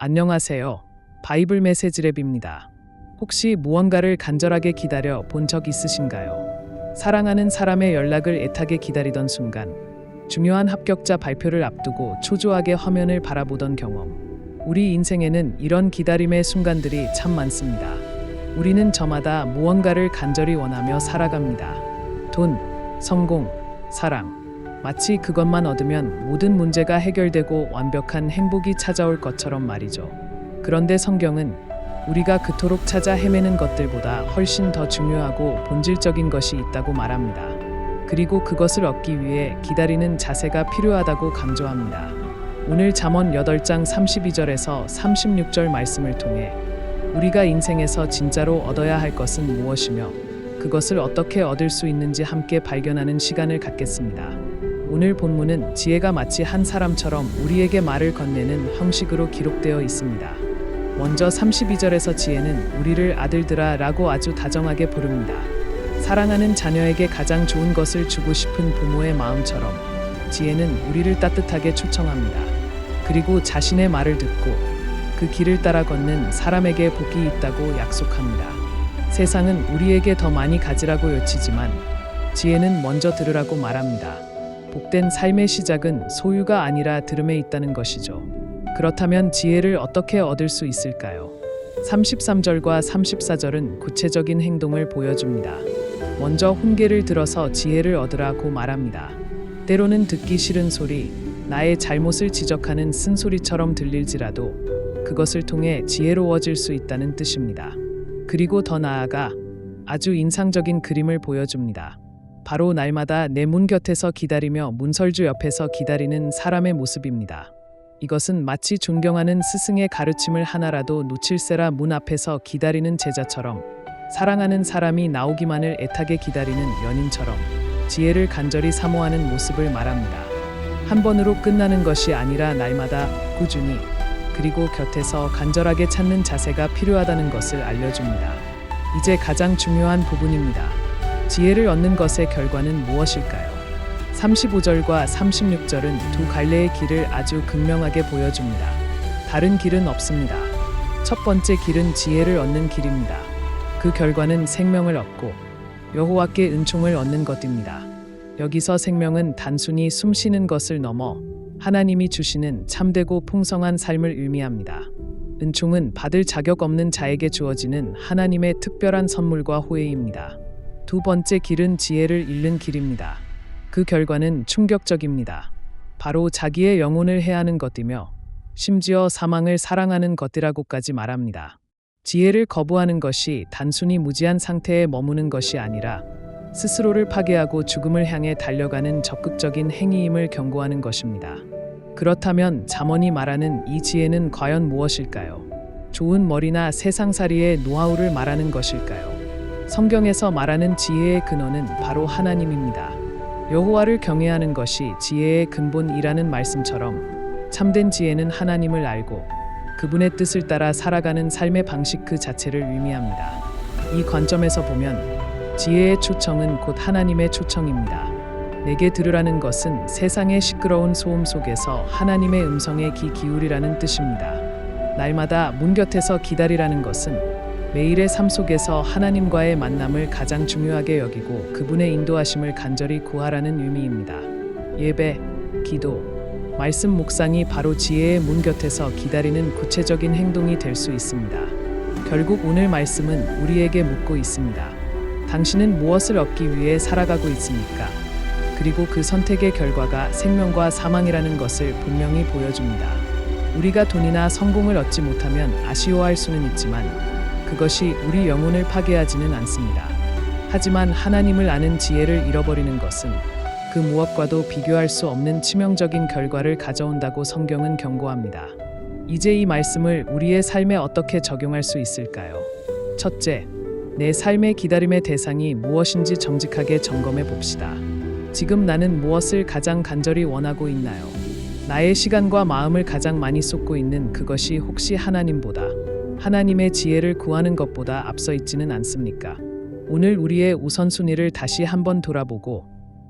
안녕하세요. 바이블 메시지랩입니다. 혹시 무언가를 간절하게 기다려 본 적 있으신가요? 사랑하는 사람의 연락을 애타게 기다리던 순간, 중요한 합격자 발표를 앞두고 초조하게 화면을 바라보던 경험. 우리 인생에는 이런 기다림의 순간들이 참 많습니다. 우리는 저마다 무언가를 간절히 원하며 살아갑니다. 돈, 성공, 사랑. 마치 그것만 얻으면 모든 문제가 해결되고 완벽한 행복이 찾아올 것처럼 말이죠. 그런데 성경은 우리가 그토록 찾아 헤매는 것들보다 훨씬 더 중요하고 본질적인 것이 있다고 말합니다. 그리고 그것을 얻기 위해 기다리는 자세가 필요하다고 강조합니다. 오늘 잠언 8장 32절에서 36절 말씀을 통해 우리가 인생에서 진짜로 얻어야 할 것은 무엇이며 그것을 어떻게 얻을 수 있는지 함께 발견하는 시간을 갖겠습니다. 오늘 본문은 지혜가 마치 한 사람처럼 우리에게 말을 건네는 형식으로 기록되어 있습니다. 먼저 32절에서 지혜는 우리를 아들들아 라고 아주 다정하게 부릅니다. 사랑하는 자녀에게 가장 좋은 것을 주고 싶은 부모의 마음처럼 지혜는 우리를 따뜻하게 초청합니다. 그리고 자신의 말을 듣고 그 길을 따라 걷는 사람에게 복이 있다고 약속합니다. 세상은 우리에게 더 많이 가지라고 요치지만 지혜는 먼저 들으라고 말합니다. 복된 삶의 시작은 소유가 아니라 들음에 있다는 것이죠. 그렇다면 지혜를 어떻게 얻을 수 있을까요? 33절과 34절은 구체적인 행동을 보여줍니다. 먼저 훈계를 들어서 지혜를 얻으라고 말합니다. 때로는 듣기 싫은 소리, 나의 잘못을 지적하는 쓴소리처럼 들릴지라도 그것을 통해 지혜로워질 수 있다는 뜻입니다. 그리고 더 나아가 아주 인상적인 그림을 보여줍니다. 바로 날마다 내 문 곁에서 기다리며 문설주 옆에서 기다리는 사람의 모습입니다. 이것은 마치 존경하는 스승의 가르침을 하나라도 놓칠세라 문 앞에서 기다리는 제자처럼 사랑하는 사람이 나오기만을 애타게 기다리는 연인처럼 지혜를 간절히 사모하는 모습을 말합니다. 한 번으로 끝나는 것이 아니라 날마다 꾸준히 그리고 곁에서 간절하게 찾는 자세가 필요하다는 것을 알려줍니다. 이제 가장 중요한 부분입니다. 지혜를 얻는 것의 결과는 무엇일까요? 35절과 36절은 두 갈래의 길을 아주 극명하게 보여줍니다. 다른 길은 없습니다. 첫 번째 길은 지혜를 얻는 길입니다. 그 결과는 생명을 얻고 여호와께 은총을 얻는 것입니다. 여기서 생명은 단순히 숨 쉬는 것을 넘어 하나님이 주시는 참되고 풍성한 삶을 의미합니다. 은총은 받을 자격 없는 자에게 주어지는 하나님의 특별한 선물과 호의입니다. 두 번째 길은 지혜를 잃는 길입니다. 그 결과는 충격적입니다. 바로 자기의 영혼을 해하는 것이며 심지어 사망을 사랑하는 것이라고까지 말합니다. 지혜를 거부하는 것이 단순히 무지한 상태에 머무는 것이 아니라 스스로를 파괴하고 죽음을 향해 달려가는 적극적인 행위임을 경고하는 것입니다. 그렇다면 잠언이 말하는 이 지혜는 과연 무엇일까요? 좋은 머리나 세상살이의 노하우를 말하는 것일까요? 성경에서 말하는 지혜의 근원은 바로 하나님입니다. 여호와를 경외하는 것이 지혜의 근본이라는 말씀처럼 참된 지혜는 하나님을 알고 그분의 뜻을 따라 살아가는 삶의 방식 그 자체를 의미합니다. 이 관점에서 보면 지혜의 초청은 곧 하나님의 초청입니다. 내게 들으라는 것은 세상의 시끄러운 소음 속에서 하나님의 음성에 귀 기울이라는 뜻입니다. 날마다 문 곁에서 기다리라는 것은 매일의 삶 속에서 하나님과의 만남을 가장 중요하게 여기고 그분의 인도하심을 간절히 구하라는 의미입니다. 예배, 기도, 말씀 묵상이 바로 지혜의 문 곁에서 기다리는 구체적인 행동이 될 수 있습니다. 결국 오늘 말씀은 우리에게 묻고 있습니다. 당신은 무엇을 얻기 위해 살아가고 있습니까? 그리고 그 선택의 결과가 생명과 사망이라는 것을 분명히 보여줍니다. 우리가 돈이나 성공을 얻지 못하면 아쉬워할 수는 있지만 그것이 우리 영혼을 파괴하지는 않습니다. 하지만 하나님을 아는 지혜를 잃어버리는 것은 그 무엇과도 비교할 수 없는 치명적인 결과를 가져온다고 성경은 경고합니다. 이제 이 말씀을 우리의 삶에 어떻게 적용할 수 있을까요? 첫째, 내 삶의 기다림의 대상이 무엇인지 정직하게 점검해 봅시다. 지금 나는 무엇을 가장 간절히 원하고 있나요? 나의 시간과 마음을 가장 많이 쏟고 있는 그것이 혹시 하나님보다 하나님의 지혜를 구하는 것보다 앞서 있지는 않습니까? 오늘 우리의 우선순위를 다시 한번 돌아보고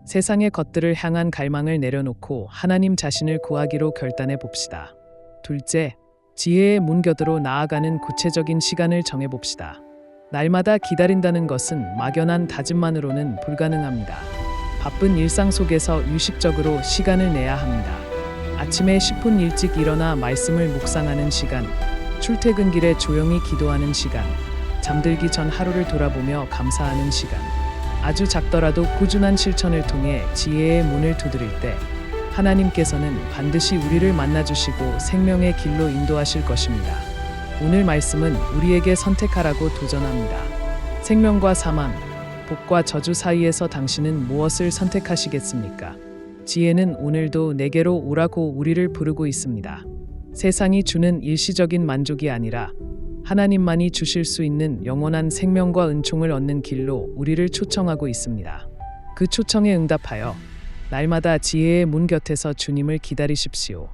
세상의 것들을 향한 갈망을 내려놓고 하나님 자신을 구하기로 결단해 봅시다. 둘째, 지혜의 문 곁으로 나아가는 구체적인 시간을 정해봅시다. 날마다 기다린다는 것은 막연한 다짐만으로는 불가능합니다. 바쁜 일상 속에서 의식적으로 시간을 내야 합니다. 아침에 10분 일찍 일어나 말씀을 묵상하는 시간, 출퇴근길에 조용히 기도하는 시간, 잠들기 전 하루를 돌아보며 감사하는 시간. 아주 작더라도 꾸준한 실천을 통해 지혜의 문을 두드릴 때 하나님께서는 반드시 우리를 만나주시고 생명의 길로 인도하실 것입니다. 오늘 말씀은 우리에게 선택하라고 도전합니다. 생명과 사망, 복과 저주 사이에서 당신은 무엇을 선택하시겠습니까? 지혜는 오늘도 내게로 오라고 우리를 부르고 있습니다. 세상이 주는 일시적인 만족이 아니라 하나님만이 주실 수 있는 영원한 생명과 은총을 얻는 길로 우리를 초청하고 있습니다. 그 초청에 응답하여 날마다 지혜의 문 곁에서 주님을 기다리십시오.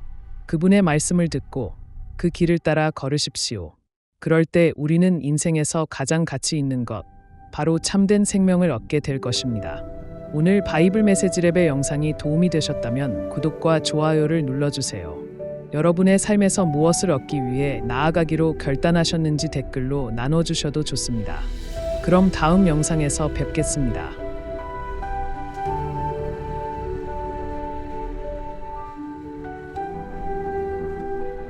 그분의 말씀을 듣고 그 길을 따라 걸으십시오. 그럴 때 우리는 인생에서 가장 가치 있는 것, 바로 참된 생명을 얻게 될 것입니다. 오늘 바이블 메시지랩의 영상이 도움이 되셨다면 구독과 좋아요를 눌러주세요. 여러분의 삶에서 무엇을 얻기 위해 나아가기로 결단하셨는지 댓글로 나눠주셔도 좋습니다. 그럼 다음 영상에서 뵙겠습니다.